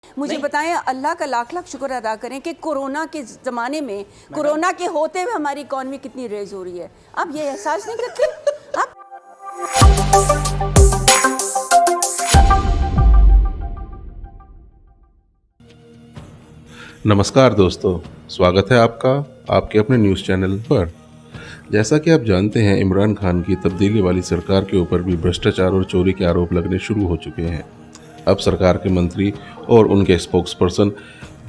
मुझे बताएं, अल्लाह का लाख लाख शुक्र अदा करें कि कोरोना के ज़माने में कोरोना के होते हुए हमारी इकॉनमी कितनी रेज हो रही है। आप ये एहसास नहीं करते? आप नमस्कार दोस्तों, स्वागत है आपका आपके अपने न्यूज़ चैनल पर। जैसा कि आप जानते हैं, इमरान खान की तब्दीली वाली सरकार के ऊपर भी भ्रष्टाचार और चोरी के आरोप लगने शुरू हो चुके हैं। अब सरकार के मंत्री और उनके स्पोक्स पर्सन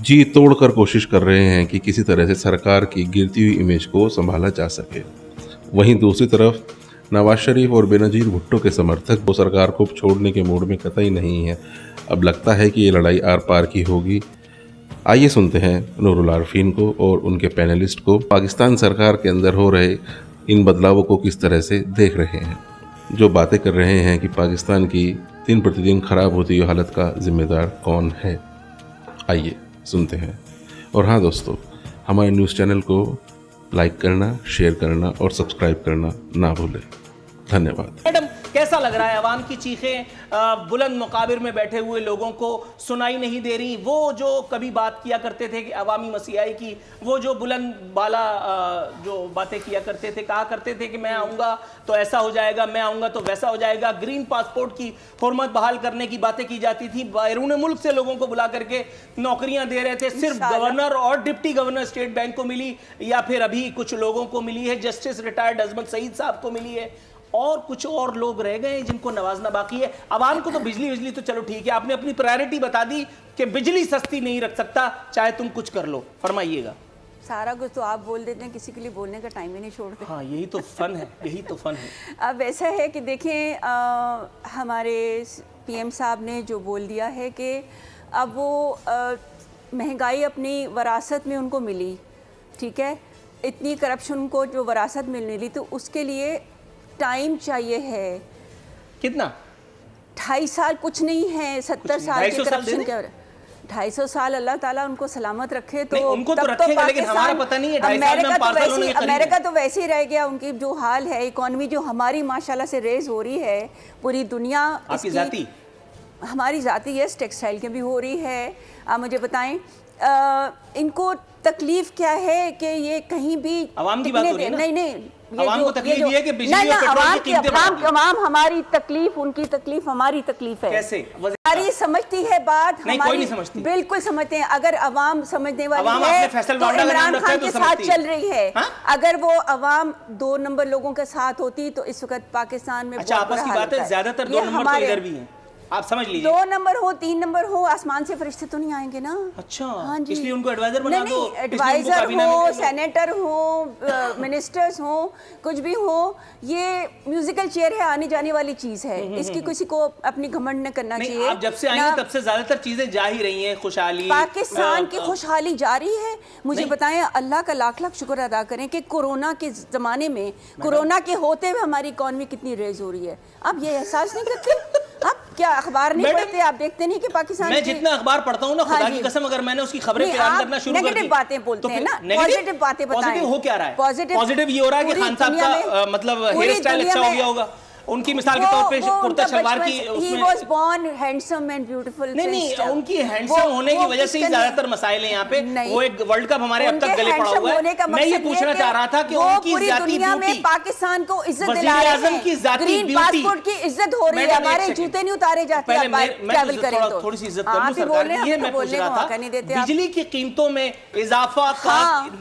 जी तोड़कर कोशिश कर रहे हैं कि किसी तरह से सरकार की गिरती हुई इमेज को संभाला जा सके। वहीं दूसरी तरफ नवाज शरीफ और बेनज़ीर भुट्टो के समर्थक वो सरकार को छोड़ने के मूड में कतई नहीं है। अब लगता है कि ये लड़ाई आर पार की होगी। आइए सुनते हैं नूरुल आरफीन को और उनके पैनलिस्ट को पाकिस्तान सरकार के अंदर हो रहे इन बदलावों को किस तरह से देख रहे हैं, जो बातें कर रहे हैं कि पाकिस्तान की दिन प्रतिदिन खराब होती हुई हालत का जिम्मेदार कौन है। आइए सुनते हैं। और हाँ दोस्तों, हमारे न्यूज़ चैनल को लाइक करना, शेयर करना और सब्सक्राइब करना ना भूलें। धन्यवाद। मैडम, कैसा लग रहा है? अवाम की चीखें बुलंद मुकाबिर में बैठे हुए लोगों को सुनाई नहीं दे रही। वो जो कभी बात किया करते थे कि अवामी मसीहाई की, वो जो बुलंद बाला जो बातें किया करते थे, कहा करते थे कि मैं आऊँगा तो ऐसा हो जाएगा, मैं आऊँगा तो वैसा हो जाएगा। ग्रीन पासपोर्ट की हुर्मत बहाल करने की बातें की जाती थी। बैरून मुल्क से लोगों को बुला करके नौकरियां दे रहे थे। सिर्फ गवर्नर और डिप्टी गवर्नर स्टेट बैंक को मिली, या फिर अभी कुछ लोगों को मिली है, जस्टिस रिटायर्ड अजमत सईद साहब को मिली है, और कुछ और लोग रह गए जिनको नवाजना बाकी है। अवाम को तो बिजली तो चलो ठीक है, आपने अपनी प्रायोरिटी बता दी कि बिजली सस्ती नहीं रख सकता, चाहे तुम कुछ कर लो। फरमाइएगा। सारा कुछ तो आप बोल देते हैं, किसी के लिए बोलने का टाइम ही नहीं छोड़ते। हाँ, यही तो फन है, यही तो फन है। अब ऐसा है कि देखें, हमारे पीएम साहब ने जो बोल दिया है कि अब वो महंगाई अपनी वरासत में उनको मिली, ठीक है, इतनी करप्शन को जो वरासत में मिली, तो उसके लिए टाइम चाहिए है। कितना? 2.5 साल कुछ नहीं है। 70 साल के करप्शन के 250 साल अल्लाह ताला उनको सलामत रखे। तो उनको तो रखेगा, लेकिन हमारा पता नहीं है। 2.5 साल में पार्सल होने के करीब। अमेरिका तो वैसे ही रह गया। उनकी जो हाल है, इकॉनमी जो हमारी माशाल्लाह से रेज हो रही है, पूरी दुनिया आपकी जाती, हमारी जाती यस टेक्सटाइल की भी हो रही है। आप मुझे बताएं, इनको तकलीफ क्या है कि ये कहीं भी आवाम की बात हो रही है ना? नहीं, आवाम को तकलीफ ये है कि बिजली और पेट्रोल की कीमतें बढ़ गई। आवाम हमारी तकलीफ, उनकी तकलीफ हमारी तकलीफ है। कैसे? हमारी समझती है बात, नहीं, कोई नहीं समझती। बिल्कुल समझते हैं। अगर अवाम समझने वाली अवाम है तो इमरान खान के साथ चल रही है। हा? अगर वो अवाम 2 नंबर लोगों के साथ होती तो इस वक्त पाकिस्तान में अच्छा, आपस की बात है, ज्यादातर 2 नंबर तो इधर भी हैं, आप समझ लीजिए। 2 नंबर हो, 3 नंबर हो, आसमान से फरिश्ते तो नहीं आएंगे ना। अच्छा, हाँ जी, इसलिए उनको एडवाइजर बना दो। एडवाइजर हो, सेनेटर हो, मिनिस्टर्स हो, कुछ भी हो, ये म्यूजिकल चेयर है, आने जाने वाली चीज है। इसकी किसी को अपनी घमंड न करना चाहिए। आप जब से आई हैं तब से ज्यादातर चीजें जा ही रही हैं। खुशहाली, पाकिस्तान की खुशहाली जारी है। मुझे बताएं, अल्लाह का लाख लाख शुक्र अदा करें कि कोरोना के जमाने में, कोरोना के होते हुए हमारी इकॉनमी कितनी रेज हो रही है। आप ये एहसास नहीं करते? आप क्या अखबार नहीं पढ़ते? आप देखते नहीं कि पाकिस्तान मैं जितना अखबार पढ़ता हूँ ना, खुदा की कसम, अगर मैंने उसकी खबरें बयान करना शुरू कर दी, नेगेटिव बातें बोलते हैं ना, पॉजिटिव बातें बताएं। पॉजिटिव हो क्या रहा है? पॉजिटिव ये हो रहा है कि खान साहब का मतलब हेयर स्टाइल अच्छा हो गया होगा। उनकी मिसाल के तौर पे कुर्ता शलवार की he was born handsome and beautiful। नहीं, उनकी हैंडसम होने की वजह से ही ज्यादातर मसाइल हैं यहाँ पे। वो एक वर्ल्ड कप हमारे अब तक गले पड़ा हुआ है। मैं ये पूछना चाह रहा था कि उनकी जाती ब्यूटी, पाकिस्तान को इज्जत दिला रहे हैं, ग्रीन पासपोर्ट की इज्जत हो रही है, हमारे जूते नहीं उतारे जाते। ट्रैवल करें तो थोड़ी सी इज्जत कर लो सरकार। ये मैं पूछ रहा था, बिजली की कीमतों में इजाफा का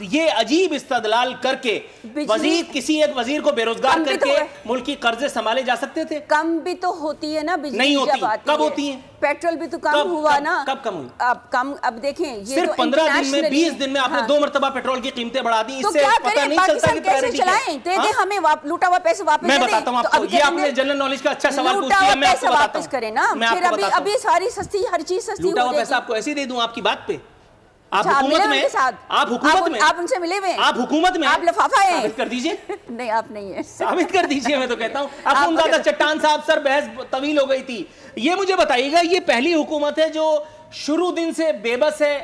ये अजीब इस्तदलाल करके वजीर, किसी एक वजीर को बेरोजगार करके मुल्क की कर्जे संभाले जा सकते थे। कम भी तो होती है ना बिजली। नहीं होती। कब होती है? पेट्रोल भी तो कम हुआ ना। कब कम हुई? अब कम, अब देखें, ये सिर्फ 15 दिन में, 20 दिन में आपने 2 मरतबा पेट्रोल की कीमतें बढ़ा दी। इससे पता नहीं चलता कि कैसे चलाएं। दे दे हमें लूटा हुआ पैसे वापस। मैं बताता हूं आपको, ये आपने जनरल नॉलेज का अच्छा सवाल पूछ लिया। मैं आपको बताता हूं, करें ना, फिर अभी सारी सस्ती, हर चीज सस्ती। लूटा हुआ पैसा आपको ऐसे ही दे दूं आपकी बात पे? आप हुकूमत में, आप हुकूमत में, आप उनसे मिले हुए, आप हुकूमत में, आप लिफाफा है, साबित कर दीजिए। नहीं, आप नहीं है, साबित कर दीजिए। मैं तो कहता हूँ अखुनज़ादा चट्टान साहब, सर बहस तवील हो गई थी। ये मुझे बताइएगा, ये पहली हुकूमत है जो शुरू दिन से बेबस है,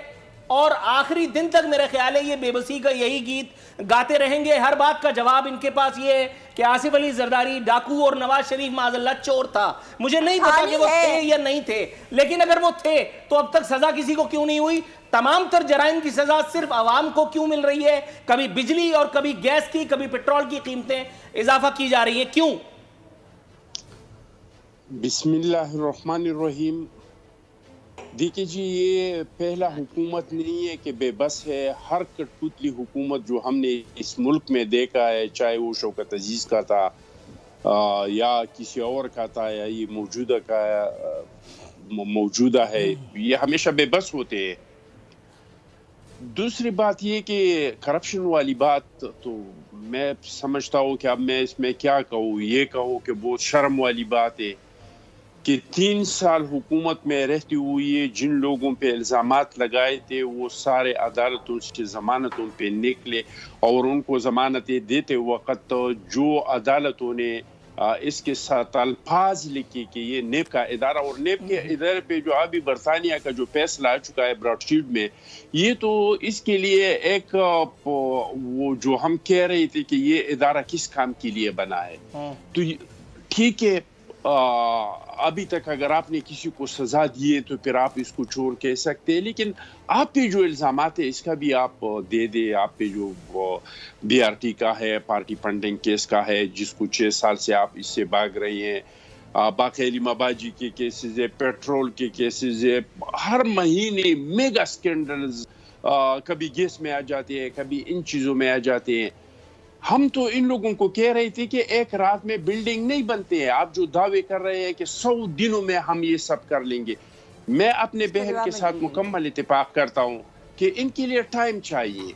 اور آخری دن تک میرا خیال ہے یہ بے بسی کا یہی گیت گاتے رہیں گے. ہر بات کا جواب ان کے پاس یہ ہے کہ آصف علی زرداری ڈاکو اور نواز شریف معاذ اللہ چور تھا. مجھے نہیں پتا کہ وہ تھے یا نہیں تھے, لیکن اگر وہ تھے تو اب تک سزا کسی کو کیوں نہیں ہوئی؟ تمام تر جرائم کی سزا صرف عوام کو کیوں مل رہی ہے؟ کبھی بجلی اور کبھی گیس کی, کبھی پیٹرول کی قیمتیں اضافہ کی جا رہی ہیں, کیوں؟ بسم اللہ الرحمن الرحیم. دیکھیں جی, یہ پہلا حکومت نہیں ہے کہ بے بس ہے. ہر کٹپتلی حکومت جو ہم نے اس ملک میں دیکھا ہے, چاہے وہ شوکت عزیز کا تھا یا کسی اور کا تھا یا یہ موجودہ ہے, یہ ہمیشہ بے بس ہوتے ہیں. دوسری بات یہ کہ کرپشن والی بات تو میں سمجھتا ہوں کہ اب میں اس میں کیا کہوں, یہ کہوں کہ بہت شرم والی بات ہے کہ 3 سال حکومت میں رہتی ہوئی جن لوگوں پہ الزامات لگائے تھے وہ سارے عدالتوں سے ضمانتوں پہ نکلے, اور ان کو ضمانتیں دیتے وقت جو عدالتوں نے اس کے ساتھ الفاظ لکھی کہ یہ نیب کا ادارہ, اور نیب کے ادارے پہ جو ابھی برطانیہ کا جو فیصلہ آ چکا ہے براڈ شیٹ میں, یہ تو اس کے لیے ایک وہ جو ہم کہہ رہے تھے کہ یہ ادارہ کس کام کے لیے بنا ہے. تو ٹھیک ہے, ابھی تک اگر آپ نے کسی کو سزا دیے تو پھر آپ اس کو چور کہہ سکتے ہیں, لیکن آپ پہ جو الزامات ہیں اس کا بھی آپ دے دیں. آپ پہ جو بی آر ٹی کا ہے, پارٹی فنڈنگ کیس کا ہے جس کو 6 سال سے آپ اس سے بھاگ رہے ہیں, باقی علی مباجی کے کیسز ہے, پیٹرول کے کیسز ہے, ہر مہینے میگا سکینڈلز کبھی گیس میں آ جاتے ہیں, کبھی ان چیزوں میں آ جاتے ہیں. ہم تو ان لوگوں کو کہہ رہے تھے کہ ایک رات میں بلڈنگ نہیں بنتے ہیں. آپ جو دعوے کر رہے ہیں کہ 100 دنوں میں ہم یہ سب کر لیں گے, میں اپنے بہن کے ساتھ مکمل اتفاق کرتا ہوں کہ ان کے لیے ٹائم چاہیے.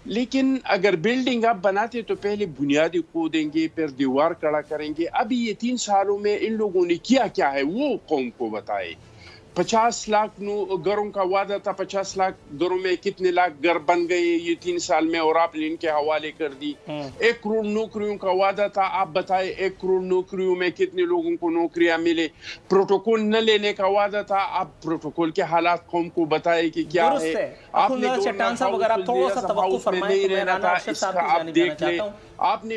لیکن اگر بلڈنگ آپ بناتے تو پہلے بنیادی کھودیں گے, پھر دیوار کڑا کریں گے. ابھی یہ 3 سالوں میں ان لوگوں نے کیا ہے وہ قوم کو بتائے. 50 لاکھ گھروں کا وعدہ تھا, 50 لاکھ گھروں میں کتنے لاکھ گھر بن گئے یہ 3 سال میں, اور آپ نے ان کے حوالے کر دی. 1 کروڑ نوکریوں کا وعدہ تھا, آپ بتائے 1 کروڑ نوکریوں میں کتنے لوگوں کو نوکریاں ملے. پروٹوکول نہ لینے کا وعدہ تھا, آپ پروٹوکول کے حالات قوم کو بتائے کہ کیا ہے. آپ نے چٹان صاحب اگر آپ تھوڑا سا توقف فرمائیں تو میں رانا ارشد صاحب کی جانب جانا چاہتا ہوں. آپ نے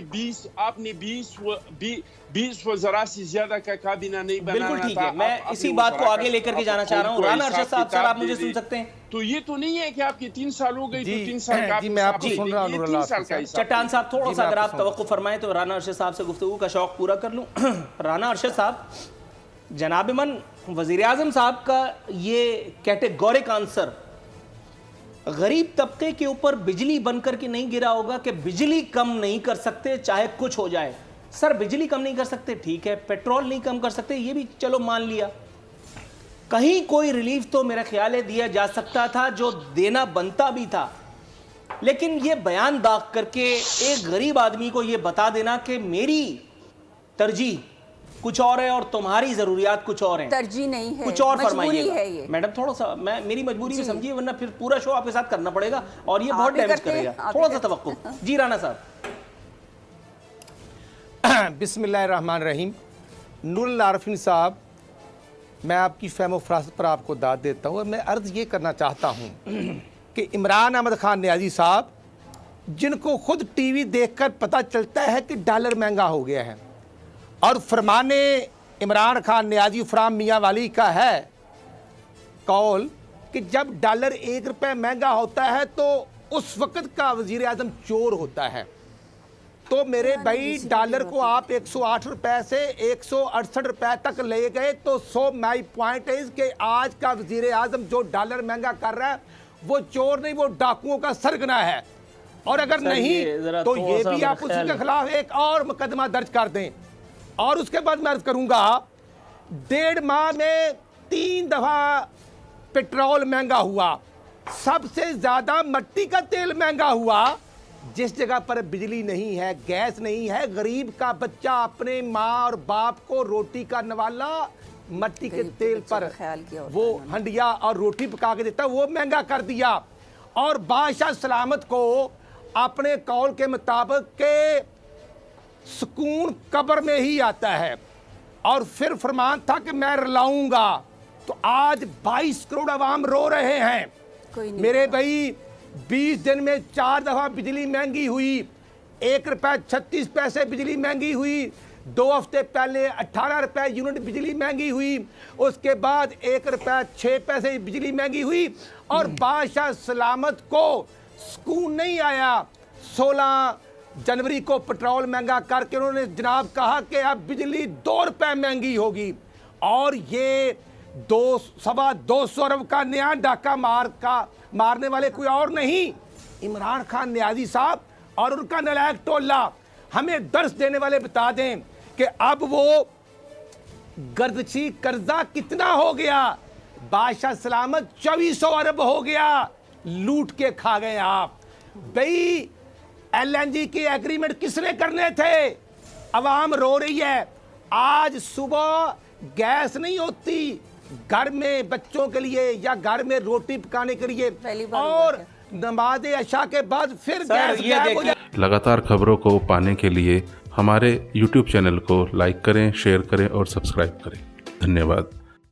20 وزراء سے زیادہ کا کابینہ نہیں بنانا تھا. بالکل ٹھیک ہے, میں اسی بات کو آگے لے کر کے جانا چاہ رہا ہوں. رانا ارشد صاحب, سر آپ مجھے سن سکتے ہیں؟ تو یہ تو نہیں ہے کہ آپ کے 3 سال ہو گئی تو 3 سال کا, میں آپ کو سن رہا ہوں. چٹان صاحب تھوڑا سا اگر آپ توقف فرمائیں تو رانا ارشد صاحب سے گفتگو کا شوق پورا کر لوں. رانا ارشد صاحب, جناب من وزیر اعظم صاحب کا یہ کیٹیگورک آنسر غریب طبقے کے اوپر بجلی بن کر کے نہیں گرا ہوگا کہ بجلی کم نہیں کر سکتے چاہے کچھ ہو جائے. سر بجلی کم نہیں کر سکتے ٹھیک ہے, پیٹرول نہیں کم کر سکتے یہ بھی چلو مان لیا, کہیں کوئی ریلیف تو میرا خیال ہے دیا جا سکتا تھا جو دینا بنتا بھی تھا. لیکن یہ بیان داغ کر کے ایک غریب آدمی کو یہ بتا دینا کہ میری ترجیح کچھ اور ہے اور تمہاری ضروریات کچھ اور ہیں, ترجیح نہیں ہے, کچھ اور فرمائیے ہے یہ. میڈم تھوڑا سا میری مجبوری بھی سمجھیے, ورنہ پھر پورا شو آپ کے ساتھ کرنا پڑے گا اور یہ بہت ڈیمیج کرے گا. تھوڑا سا توقف. جی رانا صاحب. بسم اللہ الرحمن الرحیم. نور اللہ عارفین صاحب, میں آپ کی فہم و فراست پر آپ کو داد دیتا ہوں, اور میں عرض یہ کرنا چاہتا ہوں کہ عمران احمد خان نیازی صاحب, جن کو خود ٹی وی دیکھ کر پتہ چلتا ہے کہ ڈالر مہنگا ہو گیا ہے, اور فرمان عمران خان نیازی فرام میاں والی کا ہے قول کہ جب ڈالر 1 روپے مہنگا ہوتا ہے تو اس وقت کا وزیر اعظم چور ہوتا ہے. تو میرے بھائی ڈالر کو آپ 108 روپے سے 168 روپے تک لے گئے, تو مائی پوائنٹ از کہ آج کا وزیر اعظم جو ڈالر مہنگا کر رہا ہے وہ چور نہیں, وہ ڈاکوؤں کا سرگنا ہے. اور اگر نہیں تو یہ بھی آپ اس کے خلاف ایک اور مقدمہ درج کر دیں. اور اس کے بعد میں عرض کروں گا, 1.5 ماہ میں 3 دفعہ پیٹرول مہنگا ہوا, سب سے زیادہ مٹی کا تیل مہنگا ہوا. جس جگہ پر بجلی نہیں ہے, گیس نہیں ہے, غریب کا بچہ اپنے ماں اور باپ کو روٹی کا نوالا مٹی کے تیل پر وہ ہنڈیا اور روٹی پکا کے دیتا, وہ مہنگا کر دیا. اور بادشاہ سلامت کو اپنے قول کے مطابق کہ سکون قبر میں ہی آتا ہے, اور پھر فرمان تھا کہ میں رلاؤں گا. تو آج 22 کروڑ عوام رو رہے ہیں कोई नहीं मेरे भाई 20 दिन में 4 दफ़ा बिजली महंगी हुई, 1 रुपये 36 पैसे बिजली महंगी हुई, 2 हफ्ते पहले 18 रुपये यूनिट बिजली महंगी हुई, उसके बाद 1 रुपये 6 पैसे बिजली महंगी हुई, और बादशाह सलामत को सुकून नहीं आया। 16 जनवरी को पेट्रोल महंगा करके उन्होंने जनाब कहा कि अब बिजली 2 रुपये महंगी होगी, और ये 200 अरब का नया डाका मारने वाले कोई और नहीं, इमरान खान नियाज़ी साहब और उनका नलायक टोला हमें दर्स देने वाले बता दें कि अब वो गर्दशी कर्जा कितना हो गया। बादशाह सलामत 2400 अरब हो गया, लूट के खा गए आप। भाई LNG के एग्रीमेंट किसने करने थे? अवाम रो रही है। आज सुबह गैस नहीं होती घर में बच्चों के लिए या घर में रोटी पकाने के लिए, पहली बार और नमाज अशा के बाद फिर सर, गैस ये गायब हो देखिए, जाए। लगातार खबरों को पाने के लिए हमारे YouTube चैनल को लाइक करें, शेयर करें और सब्सक्राइब करें। धन्यवाद।